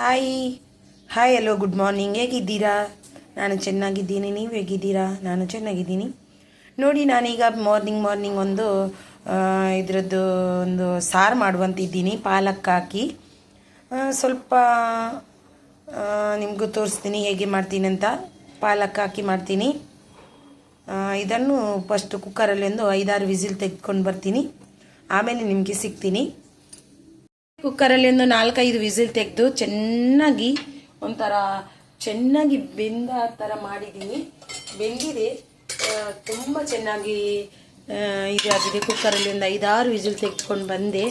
Hi hi hello good morning. ಹೇಗಿದ್ದೀರಾ? ನಾನು ಚೆನ್ನಾಗಿದ್ದೀನಿ. ನೀವು ಹೇಗಿದ್ದೀರಾ? ನಾನು ಚೆನ್ನಾಗಿದ್ದೀನಿ. ನೋಡಿ, ನಾನೀಗ ಮಾರ್ನಿಂಗ್ ಒಂದು ಇದರದ್ದು ಒಂದು ಸಾರು ಮಾಡುವಂತಿದ್ದೀನಿ. ಪಾಲಕ್ ಹಾಕಿ ಸ್ವಲ್ಪ ನಿಮಗೂ ತೋರಿಸ್ತೀನಿ ಹೇಗೆ ಮಾಡ್ತೀನಿ ಅಂತ. ಪಾಲಕ್ ಹಾಕಿ ಮಾಡ್ತೀನಿ. ಇದನ್ನು ಫಸ್ಟ್ ಕುಕ್ಕರಲ್ಲಿ ಒಂದು 5-6 ವಿಸಿಲ್ ತೆಗೆದುಕೊಂಡು ಬರ್ತೀನಿ. ಆಮೇಲೆ ನಿಮಗೆ ಸಿಗ್ತೀನಿ. ಕುಕ್ಕರಲ್ಲಿ ಒಂದು 4-5 ವಿಸಿಲ್ ತೆಗೆದು ಚೆನ್ನಾಗಿ ಬೆಂದ ಥರ ಮಾಡಿದ್ದೀನಿ. ಬೆಂದಿದೆ, ತುಂಬ ಚೆನ್ನಾಗಿ ಇದಾಗಿದೆ. ಕುಕ್ಕರಲ್ಲಿ ಒಂದು 5-6 ವಿಸಿಲ್ ತೆಗೆದುಕೊಂಡು ಬಂದೆ.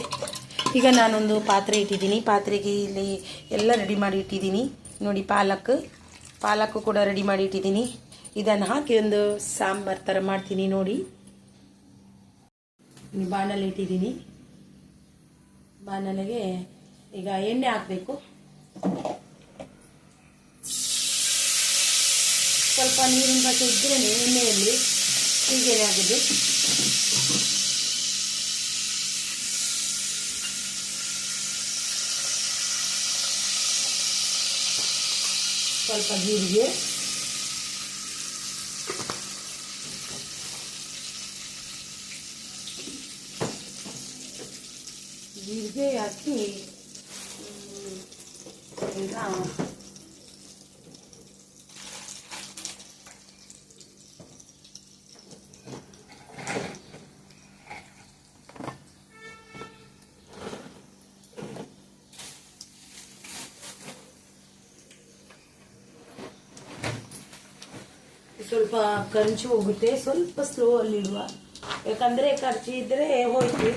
ಈಗ ನಾನೊಂದು ಪಾತ್ರೆ ಇಟ್ಟಿದ್ದೀನಿ. ಪಾತ್ರೆಗೆ ಇಲ್ಲಿ ಎಲ್ಲ ರೆಡಿ ಮಾಡಿ ಇಟ್ಟಿದ್ದೀನಿ. ನೋಡಿ, ಪಾಲಕ್ಕು ಕೂಡ ರೆಡಿ ಮಾಡಿ ಇಟ್ಟಿದ್ದೀನಿ. ಇದನ್ನು ಹಾಕಿ ಒಂದು ಸಾಂಬಾರು ಥರ ಮಾಡ್ತೀನಿ. ನೋಡಿ, ಬಾಣಲೆ ಇಟ್ಟಿದ್ದೀನಿ. ಬಾಣಲೆಗೆ ಈಗ ಎಣ್ಣೆ ಹಾಕಬೇಕು. ಸ್ವಲ್ಪ ನೀರಿನ ಬಟ್ಟೆ ಇದ್ದರೆ ಎಣ್ಣೆಯಲ್ಲಿ ಹೀಗೆ ಆಗೋದು. ಸ್ವಲ್ಪ ಜೀರಿಗೆ, ಹಾಕಿ ಈಗ ಸ್ವಲ್ಪ ಕಂಚು ಹೋಗುತ್ತೆ. ಸ್ವಲ್ಪ ಸ್ಲೋ ಅಲ್ಲಿ ಇಡುವ, ಯಾಕಂದ್ರೆ ಖರ್ಚು ಇದ್ರೆ ಹೋಯ್ತು.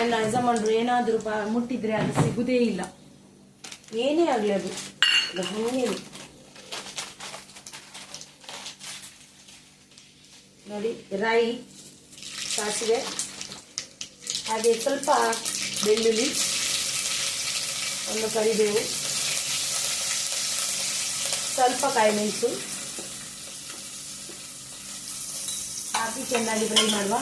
ನನ್ನ ಯಜಮಾನರು ಏನಾದರೂ ಮುಟ್ಟಿದ್ರೆ ಅದು ಸಿಗುವುದೇ ಇಲ್ಲ. ಏನೇ ಆಗಲಿ ಅದು ನೋಡಿ, ರಾಯಿ, ಸಾಸಿವೆ, ಹಾಗೆ ಸ್ವಲ್ಪ ಬೆಳ್ಳುಳ್ಳಿ, ಒಂದು ಕರಿಬೇವು, ಸ್ವಲ್ಪ ಕಾಯಿ ಮೆಣಸು ಹಾಕಿ ಚೆನ್ನಾಗಿ ಫ್ರೈ ಮಾಡುವ.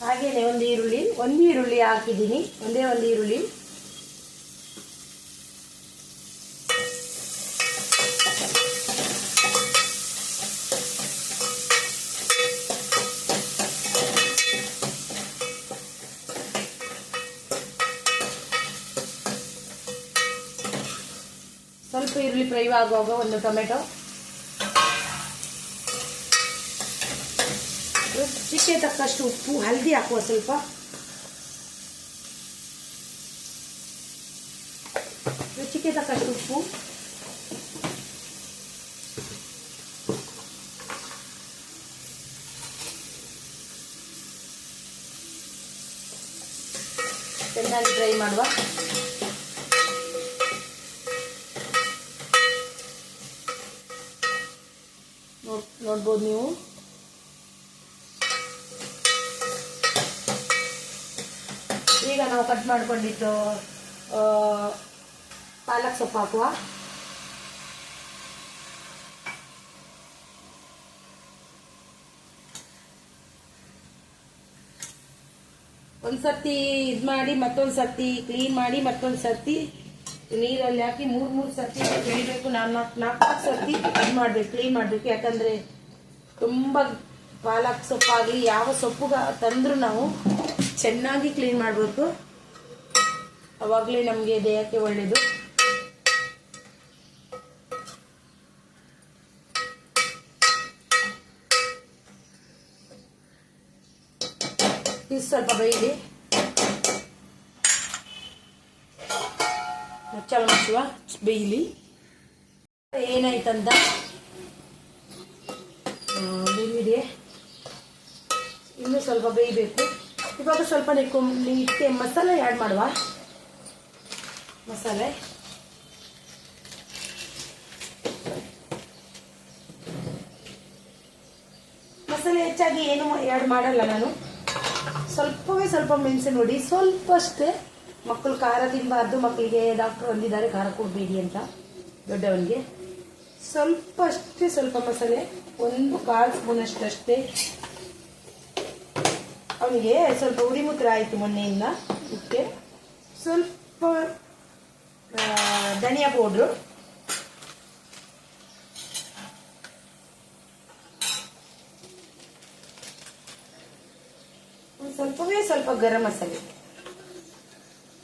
ಹಾಗೇನೆ ಒಂದು ಈರುಳ್ಳಿ ಹಾಕಿದ್ದೀನಿ. ಒಂದೇ ಒಂದು ಈರುಳ್ಳಿ. ಸ್ವಲ್ಪ ಈರುಳ್ಳಿ ಫ್ರೈ ಆಗುವಾಗ ಒಂದು ಟೊಮೆಟೊ, ರುಚಿಗೆ ತಕ್ಕಷ್ಟು ಉಪ್ಪು, ಹಳದಿ ಹಾಕುವ ಸ್ವಲ್ಪ, ರುಚಿಗೆ ತಕ್ಕಷ್ಟು ಉಪ್ಪು, ಚೆನ್ನಾಗಿ ಫ್ರೈ ಮಾಡುವ. ನೋಡ್ಬೋದು ನೀವು. ಈಗ ನಾವು ಕಟ್ ಮಾಡ್ಕೊಂಡಿದ್ದು ಪಾಲಕ್ ಸೊಪ್ಪು ಹಾಕುವ. ಒಂದ್ಸರ್ತಿ ಇದು ಮಾಡಿ, ಮತ್ತೊಂದು ಸರ್ತಿ ಕ್ಲೀನ್ ಮಾಡಿ, ಮತ್ತೊಂದು ಸರ್ತಿ ನೀರಲ್ಲಿ ಹಾಕಿ 3 ಸರ್ತಿ ಬೆಳಿಬೇಕು. 4 ಸರ್ತಿ ಇದು ಮಾಡಬೇಕು, ಕ್ಲೀನ್ ಮಾಡಬೇಕು. ಯಾಕಂದರೆ ತುಂಬ ಪಾಲಕ್ ಸೊಪ್ಪಾಗಲಿ ಯಾವ ಸೊಪ್ಪು ತಂದರೂ ನಾವು ಚೆನ್ನಾಗಿ ಕ್ಲೀನ್ ಮಾಡಬೇಕು. ಅವಾಗಲೇ ನಮಗೆ ದೇಹಕ್ಕೆ ಒಳ್ಳೆಯದು. ಇದು ಸ್ವಲ್ಪ ಬೇಯಲಿ. ಮುಚ್ಚಳ ಮುಚ್ಚುವ, ಬೇಯಲಿ. ಏನಾಯ್ತಂತ ಬೇಯಿದೆ, ಇನ್ನೂ ಸ್ವಲ್ಪ ಬೇಯಬೇಕು. ಇವಾಗ ಸ್ವಲ್ಪ ಇಟ್ಟೆ ಮಸಾಲೆ ಆ್ಯಡ್ ಮಾಡುವ. ಮಸಾಲೆ ಹೆಚ್ಚಾಗಿ ಏನು ಆ್ಯಡ್ ಮಾಡಲ್ಲ ನಾನು. ಸ್ವಲ್ಪ ಮೆಣಸಿನ ಹುಡಿ, ಸ್ವಲ್ಪ ಅಷ್ಟೇ. ಮಕ್ಕಳು ಖಾರ ತಿನ್ನಬಾರ್ದು, ಮಕ್ಕಳಿಗೆ ಡಾಕ್ಟರ್ ಅಂದಿದ್ದಾರೆ ಖಾರ ಕೊಡಬೇಡಿ ಅಂತ. ದೊಡ್ಡವನಿಗೆ. ಸ್ವಲ್ಪ ಮಸಾಲೆ, 1/4 ಸ್ಪೂನ್ ಅಷ್ಟೇ. ಅವನಿಗೆ ಸ್ವಲ್ಪ ಉರಿ ಮೂತ್ರ ಆಯಿತು ಮೊನ್ನೆಯಿಂದ. ಇದಕ್ಕೆ ಸ್ವಲ್ಪ ಧನಿಯಾ ಪೌಡ್ರು, ಸ್ವಲ್ಪ ಗರಂ ಮಸಾಲೆ,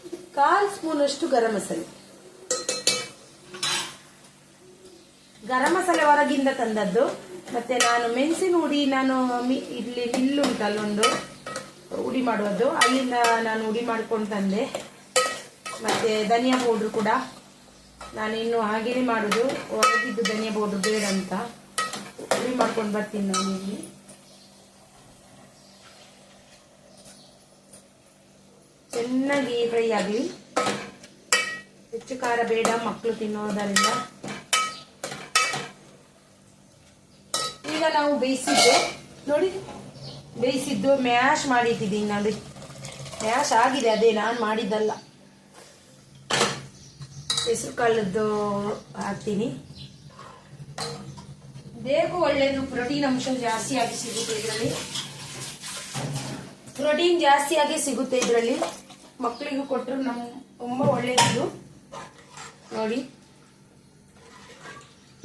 1/4 ಸ್ಪೂನ್ ಅಷ್ಟು ಗರಂ ಮಸಾಲೆ. ಗರಂ ಮಸಾಲೆ ಹೊರಗಿಂದ ತಂದದ್ದು. ಮತ್ತೆ ನಾನು ಮೆಣಸಿನ ಹುಡಿ, ನಾನು ಇಲ್ಲಿ ಮಿಲ್ಲು ಉಂಟಲ್ಲ ಒಂದು ಹುಡಿ ಮಾಡುವುದು, ಅಲ್ಲಿಂದ ನಾನು ಹುಡಿ ಮಾಡ್ಕೊಂಡು ತಂದೆ. ಮತ್ತೆ ಧನಿಯಾ ಪೌಡ್ರು ಕೂಡ ನಾನು ಇನ್ನು ಹಾಗೇನೆ ಮಾಡುದು, ಹೊರಗಿದ್ದು ಧನಿಯಾ ಪೌಡ್ರು ಬೇಡ ಅಂತ ಹುಡಿ ಮಾಡ್ಕೊಂಡು ಬರ್ತೀನಿ ನಾನು ಇಲ್ಲಿ. ಚೆನ್ನಾಗಿ ಫ್ರೈ ಆಗಲಿ, ಹೆಚ್ಚು ಖಾರ ಬೇಡ, ಮಕ್ಕಳು ತಿನ್ನೋದರಿಂದ. ಈಗ ನಾವು ಬೇಯಿಸಿದ್ದು ಮ್ಯಾಶ್ ಮಾಡಿಟ್ಟಿದ್ದೀನಿ ನೋಡಿ. ಮ್ಯಾಶ್ ಆಗಿದೆ, ಅದೇ ನಾನು ಮಾಡಿದ್ದಲ್ಲ. ಹೆಸರು ಕಾಳದ್ದು ಹಾಕ್ತೀನಿ. ದೇಹಕ್ಕೂ ಒಳ್ಳೆಯದು, ಪ್ರೋಟೀನ್ ಅಂಶ ಜಾಸ್ತಿಯಾಗಿ ಸಿಗುತ್ತೆ ಇದರಲ್ಲಿ. ಪ್ರೋಟೀನ್ ಜಾಸ್ತಿಯಾಗಿ ಸಿಗುತ್ತೆ ಇದರಲ್ಲಿ. ಮಕ್ಕಳಿಗೂ ಕೊಟ್ಟರು ತುಂಬ ಒಳ್ಳೆಯದು ನೋಡಿ.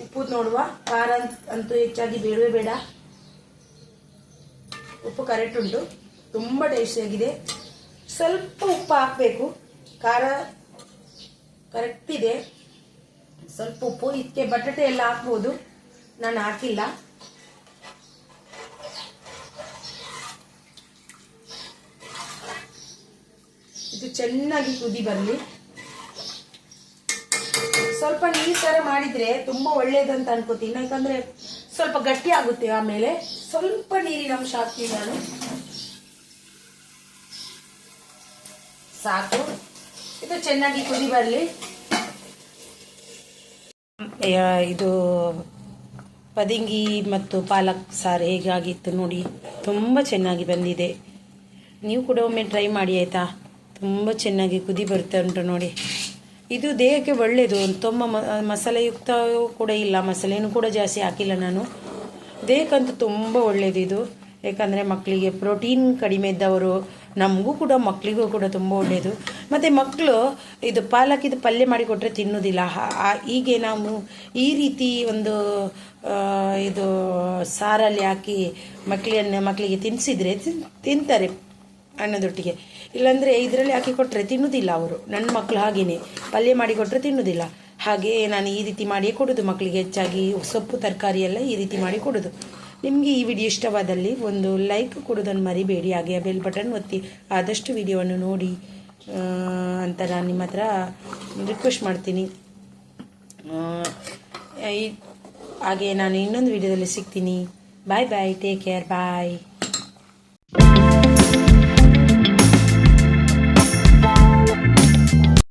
ಉಪ್ಪು ನೋಡುವ, ಖಾರ ಅಂತೂ ಹೆಚ್ಚಾಗಿ ಬೇಡವೇ ಬೇಡ. ಉಪ್ಪು ಕರೆಕ್ಟ್ ಉಂಟು, ತುಂಬ ಟೇಸ್ಟಿಯಾಗಿದೆ. ಸ್ವಲ್ಪ ಉಪ್ಪು ಹಾಕಬೇಕು, ಖಾರ ಕರೆಕ್ಟ್ ಇದೆ. ಸ್ವಲ್ಪ ಉಪ್ಪು. ಇದಕ್ಕೆ ಬಟಾಟೆ ಎಲ್ಲ ಹಾಕ್ಬೋದು, ನಾನು ಹಾಕಿಲ್ಲ. ಇದು ಚೆನ್ನಾಗಿ ಕುದಿ ಬರಲಿ. ಸ್ವಲ್ಪ ನೀರು ಥರ ಮಾಡಿದ್ರೆ ತುಂಬಾ ಒಳ್ಳೇದಂತ ಅನ್ಕೋತೀನಿ, ಯಾಕಂದ್ರೆ ಸ್ವಲ್ಪ ಗಟ್ಟಿ ಆಗುತ್ತೆ. ಆಮೇಲೆ ಸ್ವಲ್ಪ ನೀರಿನ ಅಂಶ ಹಾಕ್ತೀನಿ ನಾನು, ಸಾಕು. ಇದು ಚೆನ್ನಾಗಿ ಕುದಿ ಬರಲಿ. ಇದು ಪದಿಂಗಿ ಮತ್ತು ಪಾಲಕ್ ಸಾರು ಹೇಗಾಗಿತ್ತು ನೋಡಿ, ತುಂಬ ಚೆನ್ನಾಗಿ ಬಂದಿದೆ. ನೀವು ಕೂಡ ಒಮ್ಮೆ ಟ್ರೈ ಮಾಡಿ ಆಯಿತಾ. ತುಂಬ ಚೆನ್ನಾಗಿ ಕುದಿ ಬರ್ತಾ ಉಂಟು ನೋಡಿ. ಇದು ದೇಹಕ್ಕೆ ಒಳ್ಳೆಯದು, ತುಂಬ ಮಸಾಲೆಯುಕ್ತ ಕೂಡ ಇಲ್ಲ, ಮಸಾಲೆನೂ ಕೂಡ ಜಾಸ್ತಿ ಹಾಕಿಲ್ಲ ನಾನು. ದೇಹಕ್ಕಂತೂ ತುಂಬ ಒಳ್ಳೆಯದು ಇದು, ಯಾಕಂದರೆ ಮಕ್ಕಳಿಗೆ ಪ್ರೋಟೀನ್ ಕಡಿಮೆ ಇದ್ದವರು, ನಮಗೂ ಕೂಡ ಮಕ್ಕಳಿಗೂ ಕೂಡ ತುಂಬ ಒಳ್ಳೆಯದು. ಮತ್ತು ಮಕ್ಕಳು ಇದು ಪಾಲಕಿದು ಪಲ್ಯ ಮಾಡಿಕೊಟ್ರೆ ತಿನ್ನೋದಿಲ್ಲ. ಹೀಗೆ ನಾವು ಈ ರೀತಿ ಒಂದು ಇದು ಸಾರಲ್ಲಿ ಹಾಕಿ ಮಕ್ಕಳಿಗೆ ತಿನ್ನಿಸಿದ್ರೆ ತಿಂತಾರೆ ಅನ್ನೋದೊಟ್ಟಿಗೆ. ಇಲ್ಲಾಂದರೆ ಇದರಲ್ಲಿ ಹಾಕಿ ಕೊಟ್ಟರೆ ತಿನ್ನೋದಿಲ್ಲ ಅವರು. ನನ್ನ ಮಕ್ಕಳು ಹಾಗೆಯೇ ಪಲ್ಯ ಮಾಡಿಕೊಟ್ರೆ ತಿನ್ನೋದಿಲ್ಲ. ಹಾಗೆ ನಾನು ಈ ರೀತಿ ಮಾಡಿಯೇ ಕೊಡೋದು ಮಕ್ಕಳಿಗೆ, ಹೆಚ್ಚಾಗಿ ಸೊಪ್ಪು ತರಕಾರಿ ಎಲ್ಲ ಈ ರೀತಿ ಮಾಡಿ ಕೊಡೋದು. ನಿಮಗೆ ಈ ವಿಡಿಯೋ ಇಷ್ಟವಾದಲ್ಲಿ ಒಂದು ಲೈಕ್ ಕೊಡೋದನ್ನು ಮರಿಬೇಡಿ. ಹಾಗೆ ಬೆಲ್ ಬಟನ್ ಒತ್ತಿ ಆದಷ್ಟು ವಿಡಿಯೋವನ್ನು ನೋಡಿ ಅಂತ ನಾನು ನಿಮ್ಮ ಹತ್ರ ರಿಕ್ವೆಸ್ಟ್ ಮಾಡ್ತೀನಿ. ಹಾಗೆ ನಾನು ಇನ್ನೊಂದು ವಿಡಿಯೋದಲ್ಲಿ ಸಿಗ್ತೀನಿ. ಬಾಯ್ ಬಾಯ್, ಟೇಕ್ ಕೇರ್, ಬಾಯ್.